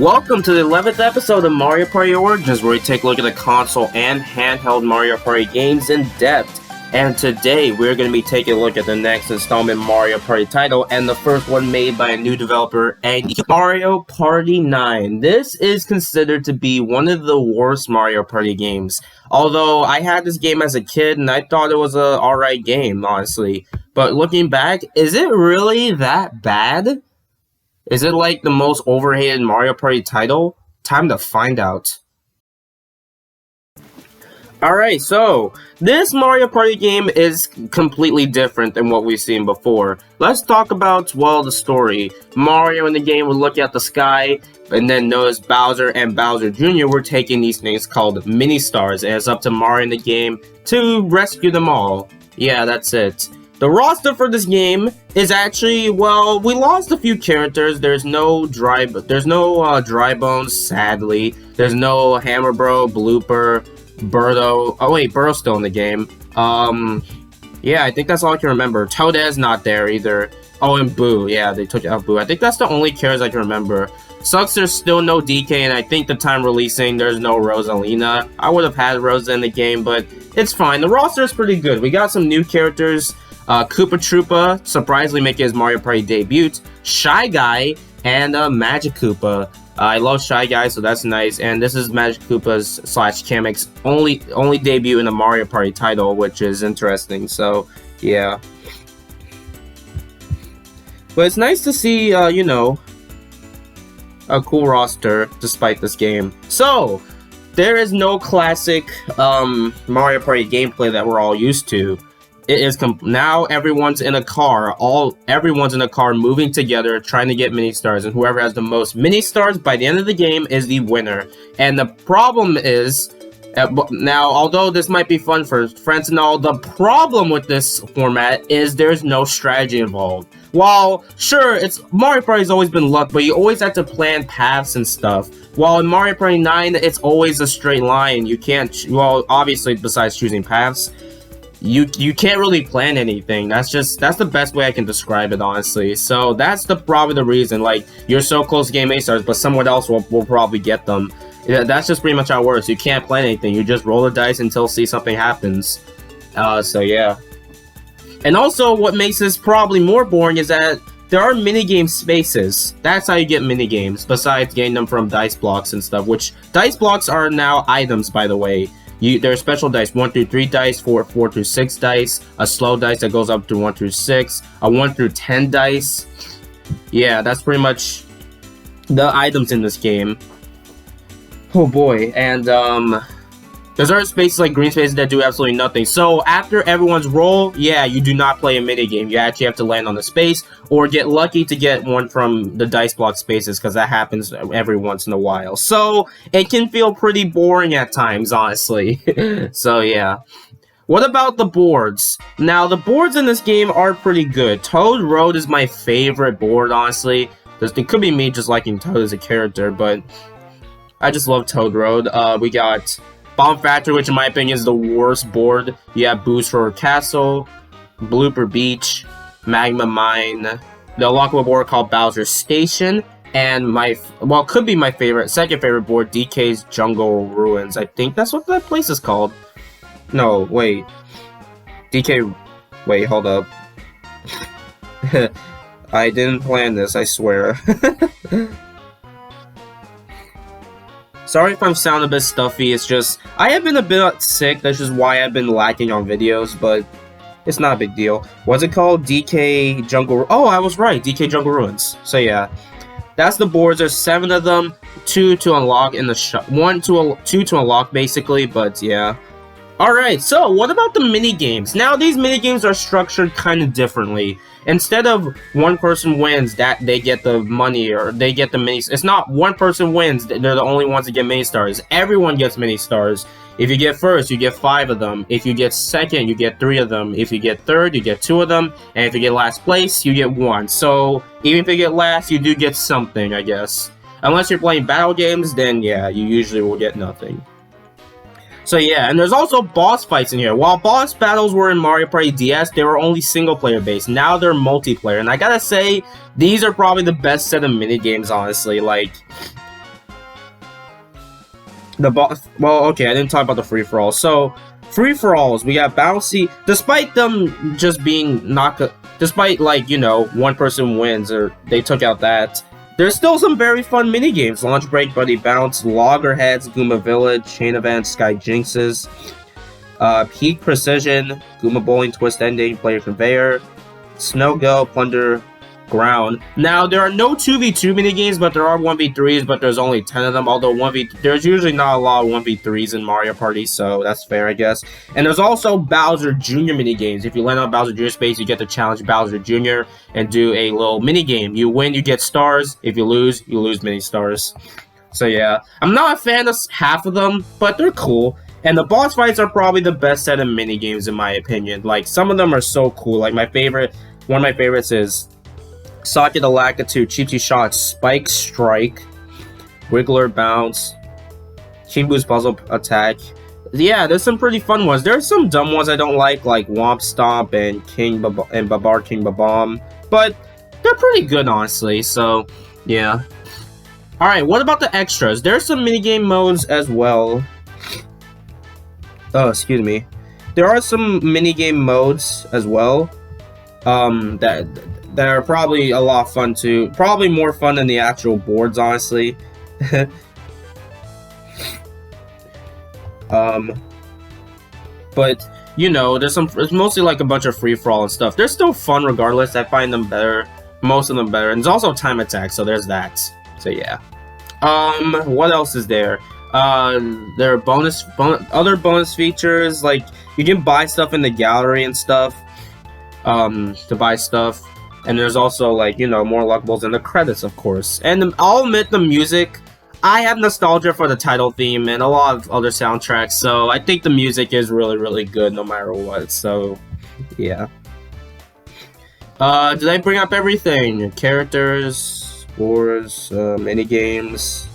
Welcome to the 11th episode of Mario Party Origins, where we take a look at the console and handheld Mario Party games in depth. And today, we're going to be taking a look at the next installment Mario Party title, and the first one made by a new developer, Mario Party 9. This is considered to be one of the worst Mario Party games. Although, I had this game as a kid, and I thought it was an alright game, honestly. But looking back, is it really that bad? Is it like the most overhated Mario Party title? Time to find out. Alright, so, this Mario Party game is completely different than what we've seen before. Let's talk about, well, the story. Mario in the game would look at the sky, and then notice Bowser and Bowser Jr. were taking these things called mini-stars, and it's up to Mario in the game to rescue them all. Yeah, that's it. The roster for this game is actually, well, we lost a few characters. There's no Dry Bones, sadly. There's no Hammer Bro, Blooper, Birdo. Oh wait, Birdo's still in the game. Yeah, I think that's all I can remember. Toadet's not there either. Oh, and Boo. Yeah, they took out Boo. I think that's the only characters I can remember. Sucks there's still no DK, and I think the time releasing, there's no Rosalina. I would have had Rosa in the game, but it's fine. The roster is pretty good. We got some new characters. Koopa Troopa, surprisingly making his Mario Party debut, Shy Guy, and Magic Koopa. I love Shy Guy, so that's nice. And this is Magic Koopa's / Kamek's only debut in a Mario Party title, which is interesting. So yeah, but it's nice to see, you know, a cool roster despite this game. So there is no classic Mario Party gameplay that we're all used to. It is now everyone's in a car. Everyone's in a car moving together, trying to get mini stars, and whoever has the most mini stars by the end of the game is the winner. And the problem is, now although this might be fun for friends and all, the problem with this format is there's no strategy involved. While sure, Mario Party's always been luck, but you always have to plan paths and stuff. While in Mario Party 9, it's always a straight line. You can't, well, obviously besides choosing paths. You can't really plan anything. That's the best way I can describe it, honestly. So that's probably the reason. Like, you're so close to getting A-stars, but someone else will probably get them. Yeah, that's just pretty much how it works. You can't plan anything. You just roll the dice until see something happens. So yeah. And also, what makes this probably more boring is that there are minigame spaces. That's how you get minigames, besides getting them from dice blocks and stuff, which dice blocks are now items, by the way. There are special dice, 1 through 3 dice, 4 through 6 dice, a slow dice that goes up to 1 through 6, a 1 through 10 dice. Yeah, that's pretty much the items in this game. Oh boy, and there's other spaces like green spaces that do absolutely nothing. So after everyone's roll, yeah, you do not play a minigame. You actually have to land on the space or get lucky to get one from the dice block spaces, because that happens every once in a while. So it can feel pretty boring at times, honestly. So yeah. What about the boards? Now, the boards in this game are pretty good. Toad Road is my favorite board, honestly. It could be me just liking Toad as a character, but I just love Toad Road. We got Bomb Factory, which in my opinion is the worst board. You have Boost Road Castle, Blooper Beach, Magma Mine, the unlockable board called Bowser's Station, and could be my second favorite board, DK's Jungle Ruins. I think that's what that place is called. No, wait. Wait, hold up. I didn't plan this, I swear. Sorry if I'm sounding a bit stuffy, it's just, I have been a bit sick, that's just why I've been lacking on videos, but it's not a big deal. What's it called? DK Jungle... Oh, I was right, DK Jungle Ruins. So yeah, that's the boards. There's 7 of them, 2 to unlock in the shop, 2 to unlock basically, but yeah. Alright, so what about the mini-games? Now, these mini-games are structured kind of differently. Instead of one person wins, that they get the money, or they get the minis. It's not one person wins, they're the only ones that get mini stars. Everyone gets mini stars. If you get first, you get 5 of them. If you get second, you get 3 of them. If you get third, you get 2 of them. And if you get last place, you get 1. So, even if you get last, you do get something, I guess. Unless you're playing battle games, then yeah, you usually will get nothing. So yeah, and there's also boss fights in here. While boss battles were in Mario Party DS, they were only single-player based. Now they're multiplayer, and I gotta say, these are probably the best set of minigames, honestly. Like, Well, okay, I didn't talk about the free-for-all. So, free-for-alls, we got bouncy, despite them just being despite, like, you know, one person wins, or they took out that, there's still some very fun mini-games. Launch Break, Buddy Bounce, Loggerheads, Goomba Village, Chain Event, Sky Jinxes, Peak Precision, Goomba Bowling, Twist Ending, Player Conveyor, Snow Go, Plunder, Ground. Now, there are no 2v2 minigames, but there are 1v3s, but there's only 10 of them, although there's usually not a lot of 1v3s in Mario Party, so that's fair, I guess. And there's also Bowser Jr. minigames. If you land on Bowser Jr. space, you get to challenge Bowser Jr. and do a little minigame. You win, you get stars. If you lose mini stars. So yeah, I'm not a fan of half of them, but they're cool. And the boss fights are probably the best set of minigames in my opinion. Like, some of them are so cool. Like, one of my favorites is Socket Alaca 2, Cheap Shot, Spike Strike, Wiggler Bounce, King Boo's Puzzle Attack. Yeah, there's some pretty fun ones. There's some dumb ones I don't like Womp Stomp and Babar King Babam, but they're pretty good, honestly, so yeah. Alright, what about the extras? There's some minigame modes as well. Oh, excuse me. There are some minigame modes as well, that are probably a lot of fun too. Probably more fun than the actual boards, honestly. But you know, it's mostly like a bunch of free-for-all and stuff. They're still fun regardless. I find them better, most of them better. And there's also time attack, so there's that. So yeah. What else is there? There are other bonus features, like you can buy stuff in the gallery and stuff. To buy stuff. And there's also, like, you know, more Luckables in the credits, of course. And I'll admit, the music, I have nostalgia for the title theme and a lot of other soundtracks, so I think the music is really, really good no matter what, so, yeah. Did I bring up everything? Characters, wars, minigames.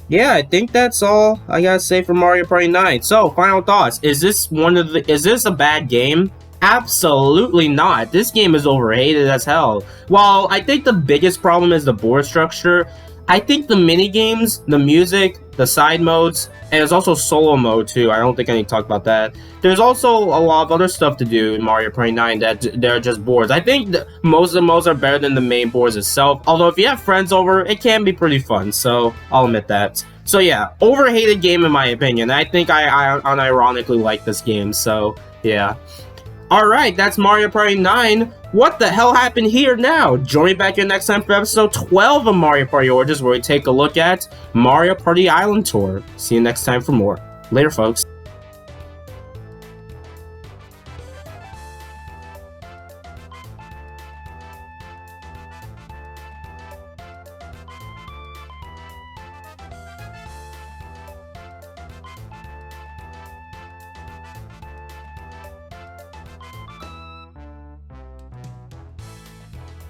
Yeah, I think that's all I gotta say for Mario Party 9. So, final thoughts. Is this a bad game? Absolutely not. This game is overhated as hell. While I think the biggest problem is the board structure, I think the minigames, the music, the side modes, and there's also solo mode too. I don't think I need to talk about that. There's also a lot of other stuff to do in Mario Party 9 that they're just boards. I think most of the modes are better than the main boards itself. Although if you have friends over, it can be pretty fun. So I'll admit that. So yeah, overhated game in my opinion. I think I unironically like this game. So yeah. Alright, that's Mario Party 9. What the hell happened here now? Join me back here next time for episode 12 of Mario Party Origins, where we take a look at Mario Party Island Tour. See you next time for more. Later, folks.